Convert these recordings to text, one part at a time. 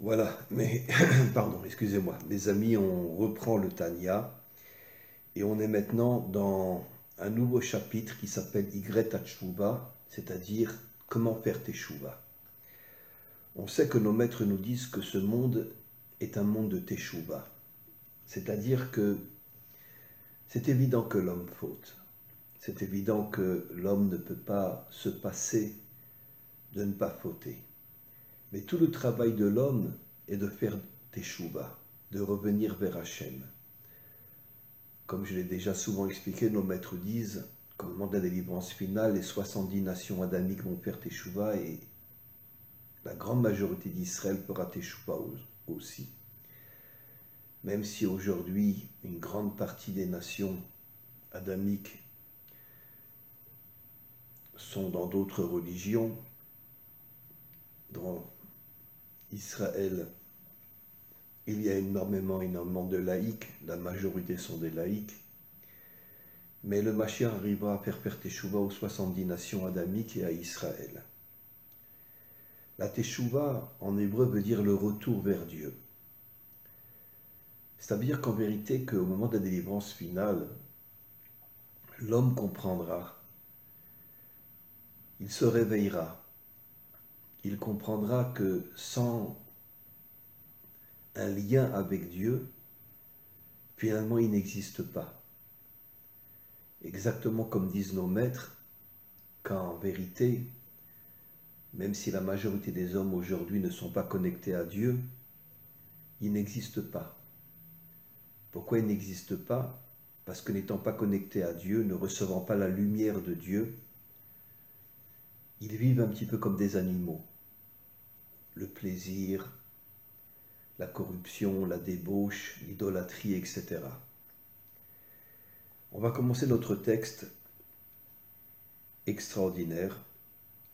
Voilà, mais pardon, excusez-moi. Mes amis, on reprend le Tanya et on est maintenant dans un nouveau chapitre qui s'appelle Ygret Teshuvah, c'est-à-dire comment faire Teshuvah. On sait que nos maîtres nous disent que ce monde est un monde de Teshuvah, c'est-à-dire que c'est évident que l'homme faute. C'est évident que l'homme ne peut pas se passer de ne pas fauter. Mais tout le travail de l'homme est de faire Teshuvah, de revenir vers Hachem. Comme je l'ai déjà souvent expliqué, nos maîtres disent qu'au moment de la délivrance finale, les 70 nations adamiques vont faire Teshuvah et la grande majorité d'Israël fera Teshuvah aussi. Même si aujourd'hui, une grande partie des nations adamiques sont dans d'autres religions, dans Israël, il y a énormément de laïcs, la majorité sont des laïcs, mais le Mashiach arrivera à faire Teshuvah aux 70 nations adamiques et à Israël. La Teshuvah, en hébreu, veut dire le retour vers Dieu. C'est-à-dire qu'en vérité, qu'au moment de la délivrance finale, l'homme comprendra, il se réveillera, il comprendra que sans un lien avec Dieu, finalement, il n'existe pas. Exactement comme disent nos maîtres, qu'en vérité, même si la majorité des hommes aujourd'hui ne sont pas connectés à Dieu, il n'existe pas. Pourquoi il n'existe pas? Parce que n'étant pas connectés à Dieu, ne recevant pas la lumière de Dieu, ils vivent un petit peu comme des animaux. Le plaisir, la corruption, la débauche, l'idolâtrie, etc. On va commencer notre texte extraordinaire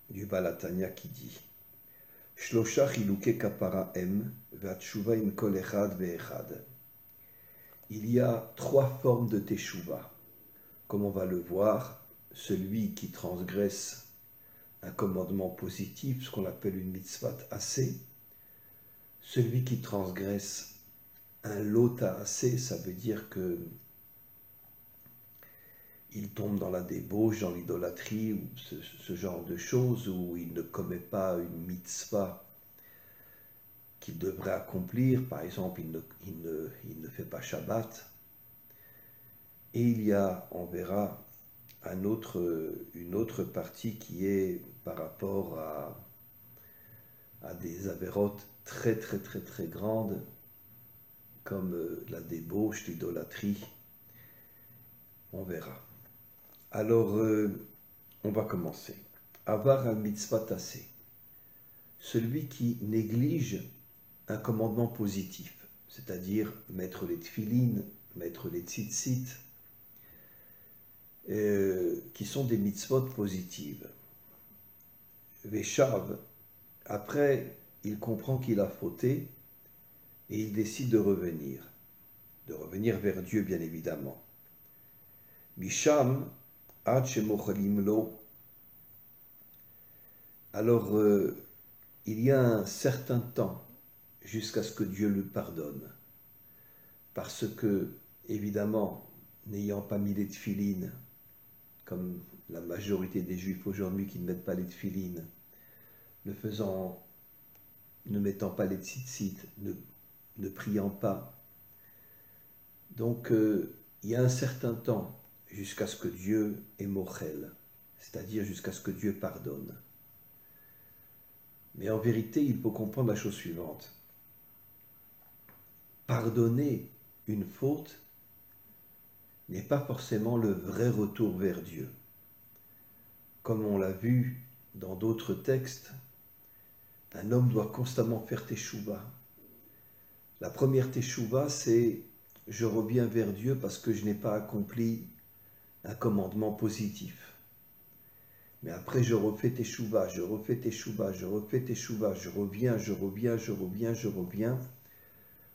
du Baal HaTanya qui dit Shlosha chiluke kapara em ve'atshuva im kol echad ve'echad. Il y a 3 formes de teshuva. Comme on va le voir, celui qui transgresse un commandement positif, ce qu'on appelle une mitzvah assez, celui qui transgresse un lota assez, ça veut dire que il tombe dans la débauche, dans l'idolâtrie, ou ce genre de choses, où il ne commet pas une mitzvah qu'il devrait accomplir, par exemple, il ne fait pas Shabbat. Et il y a, on verra, une autre partie qui est par rapport à des avérotes très très très très grandes, comme la débauche, l'idolâtrie. On verra. Alors, on va commencer. Avar al mitzvah tassé. Celui qui néglige un commandement positif, c'est-à-dire mettre les tfilines, mettre les tzitzit, qui sont des mitzvot positives. Veshav, après, il comprend qu'il a fauté et il décide de revenir vers Dieu, bien évidemment. Misham, ad shemochalim lo. Alors, il y a un certain temps jusqu'à ce que Dieu lui pardonne. Parce que, évidemment, n'ayant pas mis les tfilines, comme la majorité des juifs aujourd'hui qui ne mettent pas les tfilines, ne mettant pas les tzitzit, ne priant pas. Donc, il y a un certain temps jusqu'à ce que Dieu est mochel, c'est-à-dire jusqu'à ce que Dieu pardonne. Mais en vérité, il faut comprendre la chose suivante. Pardonner une faute n'est pas forcément le vrai retour vers Dieu. Comme on l'a vu dans d'autres textes, un homme doit constamment faire teshuva. La première teshuva, c'est « je reviens vers Dieu parce que je n'ai pas accompli un commandement positif ». Mais après, je refais teshuva, je refais teshuva, je refais teshuva, je reviens,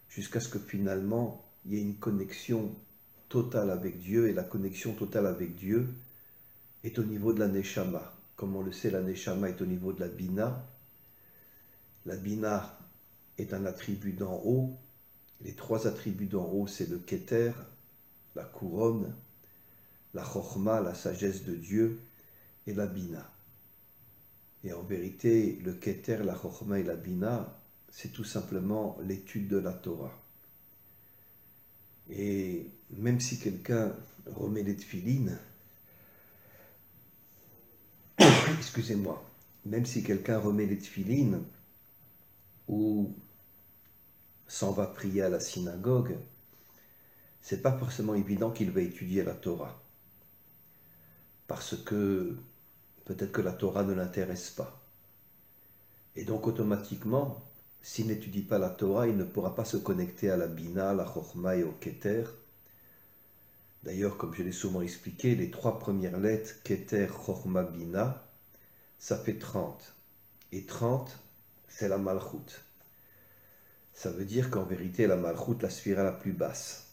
jusqu'à ce que finalement, il y ait une connexion totale avec Dieu, et la connexion totale avec Dieu est au niveau de la neshama. Comme on le sait, la neshama est au niveau de la bina. La bina est un attribut d'en haut. Les trois attributs d'en haut, c'est le Keter, la couronne, la Chochma, la sagesse de Dieu, et la Bina. Et en vérité, le Keter, la Chochma et la Bina, c'est tout simplement l'étude de la Torah. Et même si quelqu'un remet les tefilines, excusez-moi, même si quelqu'un remet les tefilines ou s'en va prier à la synagogue, c'est pas forcément évident qu'il va étudier la Torah. Parce que peut-être que la Torah ne l'intéresse pas. Et donc automatiquement, s'il n'étudie pas la Torah, il ne pourra pas se connecter à la Bina, la Chochma et au Keter. D'ailleurs, comme je l'ai souvent expliqué, les trois premières lettres, Keter, Chochma, Bina, ça fait 30. Et 30, c'est la Malchut. Ça veut dire qu'en vérité, la Malchut, la sphira la plus basse.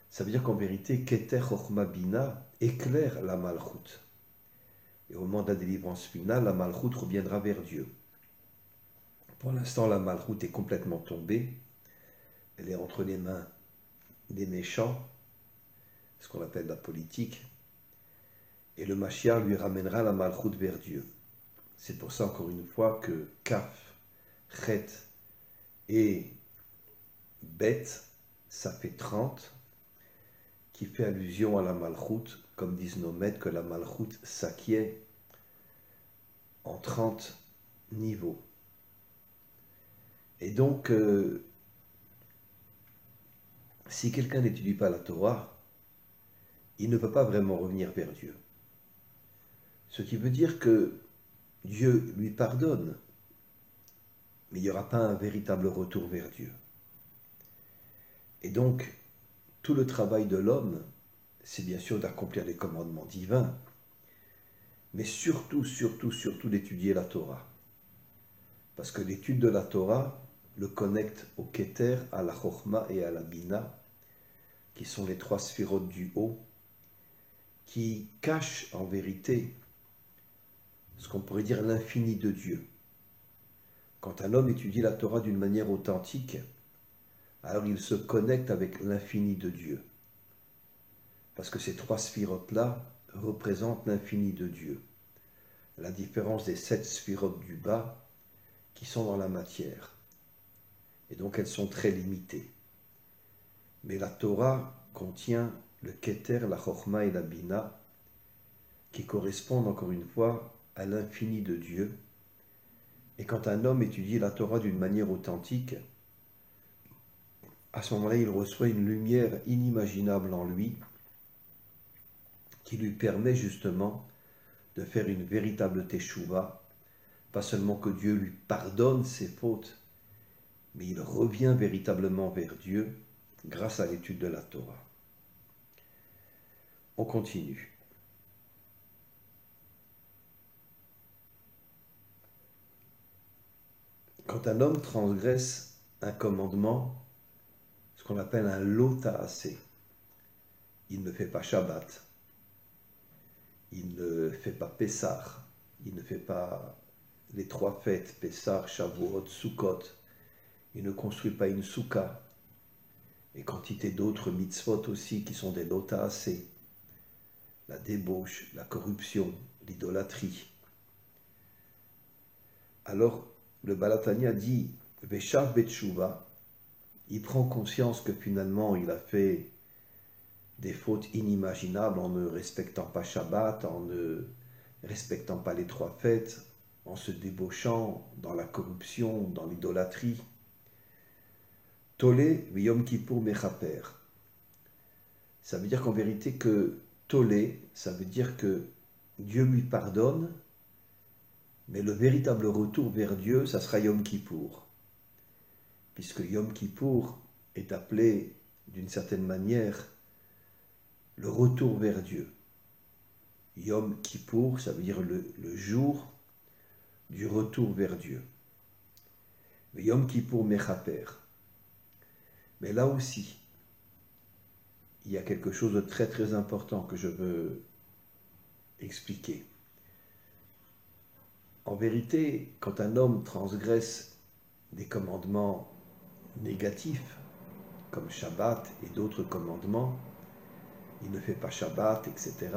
Ça veut dire qu'en vérité, Keter, Chochma, Bina éclaire la Malchut. Et au moment de la délivrance finale, la Malchut reviendra vers Dieu. Pour l'instant, la Malchut est complètement tombée. Elle est entre les mains des méchants, ce qu'on appelle la politique. Et le Mashiach lui ramènera la Malchut vers Dieu. C'est pour ça, encore une fois, que Kaf, Chet et Bet, ça fait 30, qui fait allusion à la Malchut, comme disent nos maîtres, que la Malchut s'acquiert en 30 niveaux. Et donc, si quelqu'un n'étudie pas la Torah, il ne peut pas vraiment revenir vers Dieu. Ce qui veut dire que Dieu lui pardonne, mais il n'y aura pas un véritable retour vers Dieu. Et donc, tout le travail de l'homme, c'est bien sûr d'accomplir les commandements divins, mais surtout d'étudier la Torah. Parce que l'étude de la Torah le connecte au Keter, à la Chochma et à la Bina, qui sont les trois sphirotes du haut, qui cachent en vérité ce qu'on pourrait dire l'infini de Dieu. Quand un homme étudie la Torah d'une manière authentique, alors il se connecte avec l'infini de Dieu. Parce que ces trois sphirotes-là représentent l'infini de Dieu. La différence des 7 sphirotes du bas qui sont dans la matière. Et donc elles sont très limitées. Mais la Torah contient le Keter, la Chochma et la Bina, qui correspondent encore une fois à l'infini de Dieu. Et quand un homme étudie la Torah d'une manière authentique, à ce moment-là, il reçoit une lumière inimaginable en lui, qui lui permet justement de faire une véritable teshuva, pas seulement que Dieu lui pardonne ses fautes, mais il revient véritablement vers Dieu grâce à l'étude de la Torah. On continue. Quand un homme transgresse un commandement, ce qu'on appelle un lo ta'aseh, il ne fait pas Shabbat, il ne fait pas Pessah, il ne fait pas les 3 fêtes, Pessah, Shavuot, Sukkot, il ne construit pas une soukha, et quantité d'autres mitzvot aussi qui sont des lo ta'aseh, la débauche, la corruption, l'idolâtrie. Alors, le Balatania dit, Veshav Betshuva, il prend conscience que finalement il a fait des fautes inimaginables en ne respectant pas Shabbat, en ne respectant pas les 3 fêtes, en se débauchant dans la corruption, dans l'idolâtrie. Tolé Yom Kippour Mechaper. Ça veut dire qu'en vérité que Tolé, ça veut dire que Dieu lui pardonne, mais le véritable retour vers Dieu, ça sera Yom Kippour. Puisque Yom Kippour est appelé d'une certaine manière le retour vers Dieu. Yom Kippour, ça veut dire le jour du retour vers Dieu. Mais Yom Kippour Mechaper. Mais là aussi, il y a quelque chose de très très important que je veux expliquer. En vérité, quand un homme transgresse des commandements négatifs, comme Shabbat et d'autres commandements, il ne fait pas Shabbat, etc.,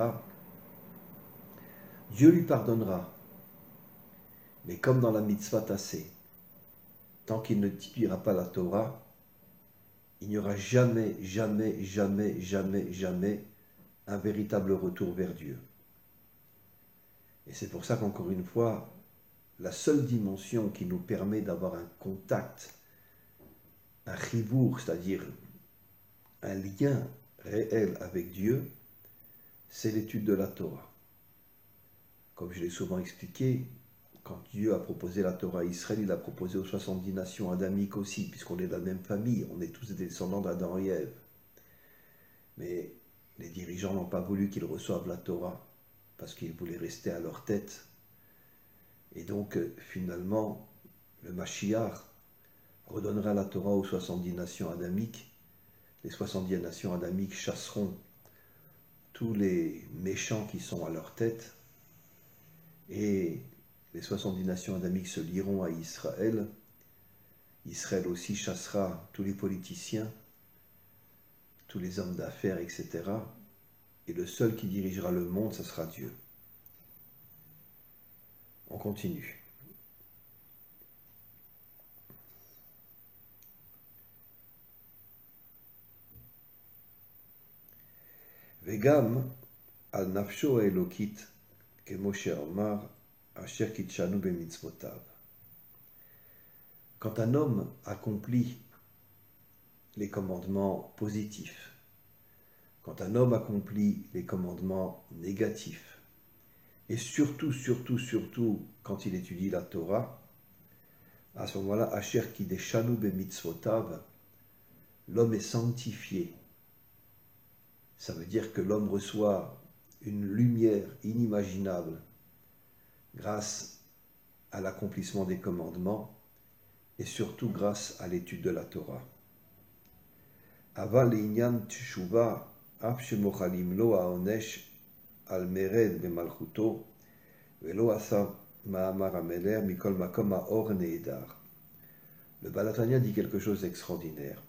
Dieu lui pardonnera. Mais comme dans la mitzvah tassée, tant qu'il ne t'étudiera pas la Torah, il n'y aura jamais, jamais, jamais, jamais, jamais un véritable retour vers Dieu. Et c'est pour ça qu'encore une fois, la seule dimension qui nous permet d'avoir un contact, un chivour, c'est-à-dire un lien réel avec Dieu, c'est l'étude de la Torah. Comme je l'ai souvent expliqué, quand Dieu a proposé la Torah à Israël, il l'a proposé aux 70 nations adamiques aussi, puisqu'on est de la même famille, on est tous des descendants d'Adam et Ève. Mais les dirigeants n'ont pas voulu qu'ils reçoivent la Torah, parce qu'ils voulaient rester à leur tête. Et donc, finalement, le Mashiach redonnera la Torah aux 70 nations adamiques. Les 70 nations adamiques chasseront tous les méchants qui sont à leur tête, et les 70 nations adamiques se lieront à Israël. Israël aussi chassera tous les politiciens, tous les hommes d'affaires, etc. Et le seul qui dirigera le monde, ce sera Dieu. On continue. Vegam al nafsho elokit que Moshe Omar asher kitshanu bemitzvotav. Quand un homme accomplit les commandements positifs, quand un homme accomplit les commandements négatifs, et surtout quand il étudie la Torah, à ce moment-là, asher kideshanu bemitzvotav, l'homme est sanctifié. Ça veut dire que l'homme reçoit une lumière inimaginable grâce à l'accomplissement des commandements et surtout grâce à l'étude de la Torah. Aval inyan tshuva af shemochalim lo haonesh al mered bemalchuto velo asa ma'amar hameler mikol makom haor nehedar. Le Baal HaTanya dit quelque chose d'extraordinaire.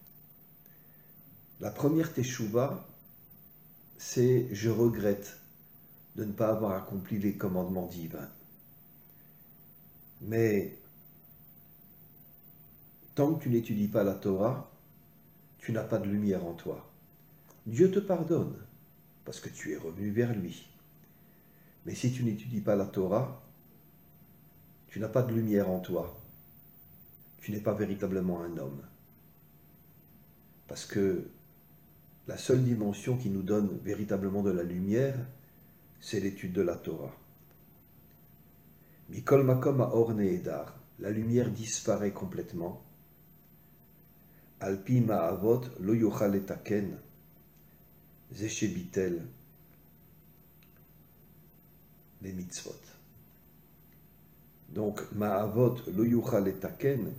La première teshuva, c'est « je regrette de ne pas avoir accompli les commandements divins ». Mais tant que tu n'étudies pas la Torah, tu n'as pas de lumière en toi. Dieu te pardonne parce que tu es revenu vers lui. Mais si tu n'étudies pas la Torah, tu n'as pas de lumière en toi. Tu n'es pas véritablement un homme. Parce que la seule dimension qui nous donne véritablement de la lumière, c'est l'étude de la Torah. Mikol makom haor nehedar, la lumière disparaît complètement. Alpi ma'avot lo yochal letaken, zeshebitel, les mitzvot. Donc, ma'avot lo yochal letaken,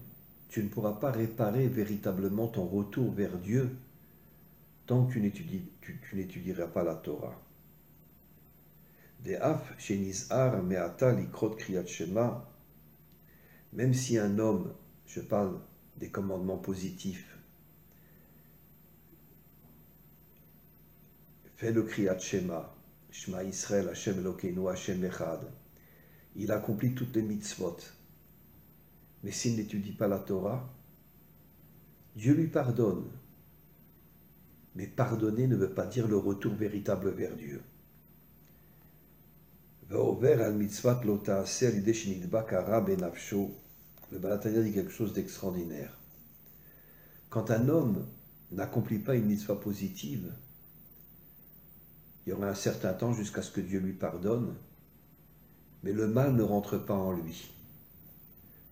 tu ne pourras pas réparer véritablement ton retour vers Dieu tant que tu n'étudieras pas la Torah. De'af shenizhar me'ata likrot kriyat shema, même si un homme, je parle des commandements positifs, fait le kriyat shema, Shema Israël, Hashem Elokeinu, Hashem Echad, il accomplit toutes les mitzvot, mais s'il n'étudie pas la Torah, Dieu lui pardonne. Mais pardonner ne veut pas dire le retour véritable vers Dieu. Le Baal HaTanya dit quelque chose d'extraordinaire. Quand un homme n'accomplit pas une mitzvah positive, il y aura un certain temps jusqu'à ce que Dieu lui pardonne, mais le mal ne rentre pas en lui.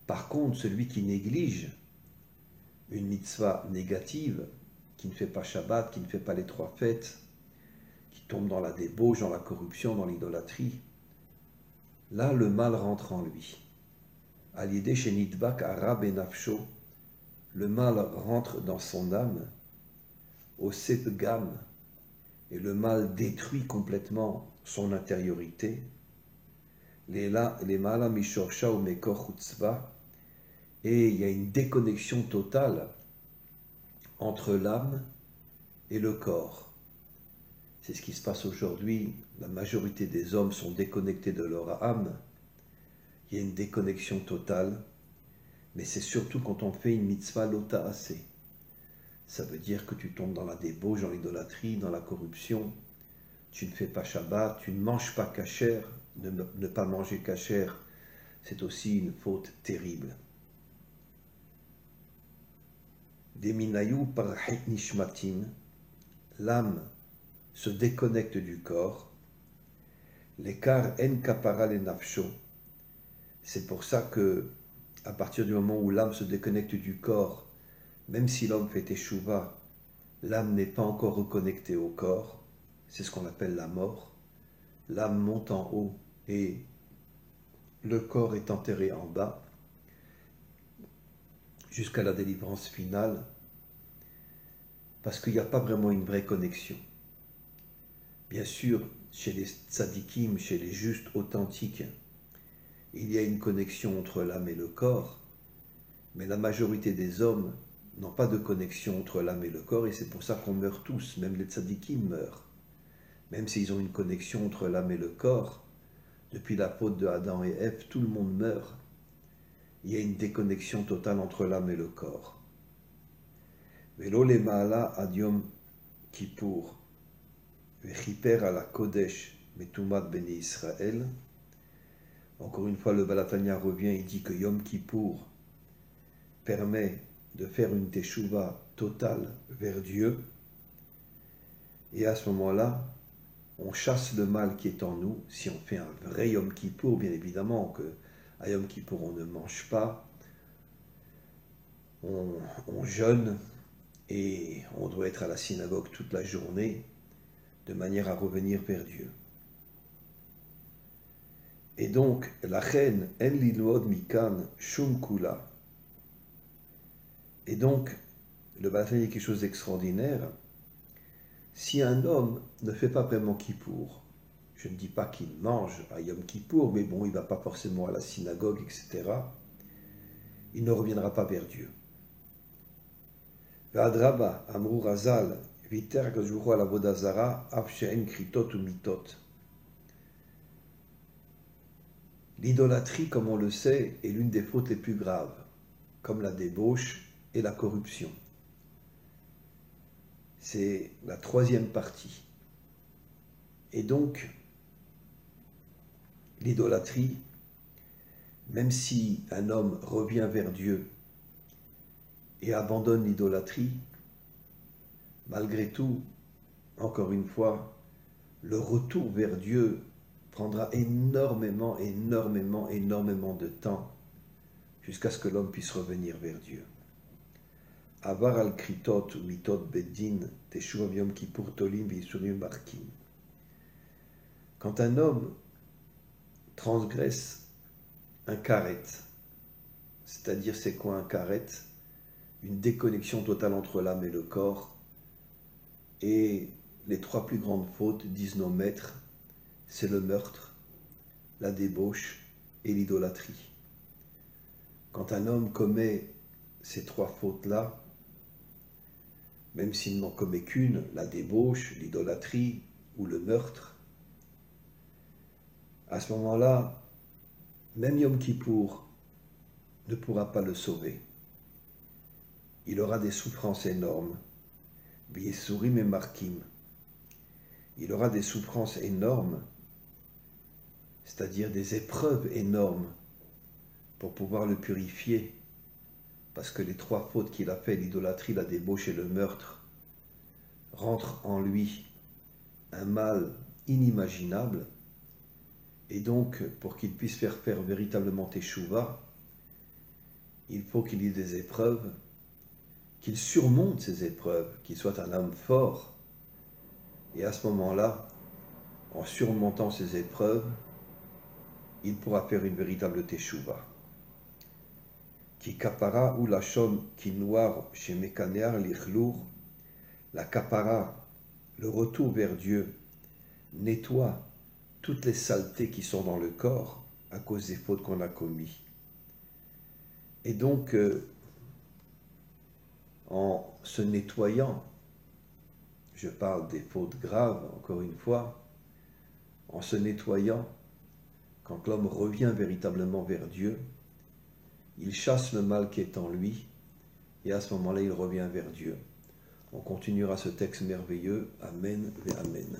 Par contre, celui qui néglige une mitzvah négative, qui ne fait pas Shabbat, qui ne fait pas les 3 fêtes, qui tombe dans la débauche, dans la corruption, dans l'idolâtrie, là, le mal rentre en lui. Al-Yedeh shenidbak hara benafsho, le mal rentre dans son âme, au sepgam, et le mal détruit complètement son intériorité. Les mala mishorsha ou mekor chutzva, et il y a une déconnexion totale entre l'âme et le corps. C'est ce qui se passe aujourd'hui. La majorité des hommes sont déconnectés de leur âme. Il y a une déconnexion totale, mais c'est surtout quand on fait une mitzvah lota assez. Ça veut dire que tu tombes dans la débauche, dans l'idolâtrie, dans la corruption. Tu ne fais pas Shabbat, tu ne manges pas kasher. Ne pas manger kasher, c'est aussi une faute terrible. Deminayu parahit nishmatin, l'âme se déconnecte du corps. L'écart en kapara le nafsho. C'est pour ça que, à partir du moment où l'âme se déconnecte du corps, même si l'homme fait teshuva, l'âme n'est pas encore reconnectée au corps. C'est ce qu'on appelle la mort. L'âme monte en haut et le corps est enterré en bas jusqu'à la délivrance finale, parce qu'il n'y a pas vraiment une vraie connexion. Bien sûr, chez les tzadikim, chez les justes authentiques, il y a une connexion entre l'âme et le corps, mais la majorité des hommes n'ont pas de connexion entre l'âme et le corps, et c'est pour ça qu'on meurt tous, même les tzadikim meurent. Même s'ils ont une connexion entre l'âme et le corps, depuis la faute de Adam et Ève, tout le monde meurt. Il y a une déconnexion totale entre l'âme et le corps. Velo le ma'ala ad yom kippour, vechiper ala kodesh metumat beni Israël. Encore une fois, le Baal HaTanya revient et dit que Yom Kippour permet de faire une teshuva totale vers Dieu. Et à ce moment-là, on chasse le mal qui est en nous. Si on fait un vrai Yom Kippour, bien évidemment que à Yom Kippour on ne mange pas, on jeûne et on doit être à la synagogue toute la journée de manière à revenir vers Dieu. Et donc, la reine en lilmod mikan shum kula. Et donc, le Baal HaTanya est quelque chose d'extraordinaire. Si un homme ne fait pas vraiment Kippour, je ne dis pas qu'il mange à Yom Kippour, mais bon, il ne va pas forcément à la synagogue, etc., il ne reviendra pas vers Dieu. V'adraba, amrou razal, viter gazuro à la vodazara, afshe'en kritot ou mitot. L'idolâtrie, comme on le sait, est l'une des fautes les plus graves, comme la débauche et la corruption. C'est la troisième partie. Et donc, l'idolâtrie, même si un homme revient vers Dieu et abandonne l'idolâtrie, malgré tout, encore une fois, le retour vers Dieu prendra énormément de temps jusqu'à ce que l'homme puisse revenir vers Dieu. Avar al kritot ou mitot beddin teshuva yom kippur tolim v'yisurim barkim. Quand un homme transgresse un karet, c'est-à-dire c'est quoi un karet? Une déconnexion totale entre l'âme et le corps, et les trois plus grandes fautes, disent nos maîtres, c'est le meurtre, la débauche et l'idolâtrie. Quand un homme commet ces trois fautes-là, même s'il n'en commet qu'une, la débauche, l'idolâtrie ou le meurtre, à ce moment-là, même Yom Kippour ne pourra pas le sauver. Il aura des souffrances énormes, V'yesurim et markim. Il aura des souffrances énormes, c'est-à-dire des épreuves énormes pour pouvoir le purifier, parce que les trois fautes qu'il a fait, l'idolâtrie, la débauche et le meurtre, rentrent en lui un mal inimaginable, et donc pour qu'il puisse faire véritablement teshuva, il faut qu'il y ait des épreuves, qu'il surmonte ces épreuves, qu'il soit un homme fort, et à ce moment-là, en surmontant ces épreuves, il pourra faire une véritable teshuva. Qui kapara ou la shon qui noir chez Mekanear l'ichlur, la kapara, le retour vers Dieu, nettoie toutes les saletés qui sont dans le corps à cause des fautes qu'on a commises. Et donc, en se nettoyant, je parle des fautes graves, encore une fois, en se nettoyant, quand l'homme revient véritablement vers Dieu, il chasse le mal qui est en lui, et à ce moment-là, il revient vers Dieu. On continuera ce texte merveilleux. Amen et Amen.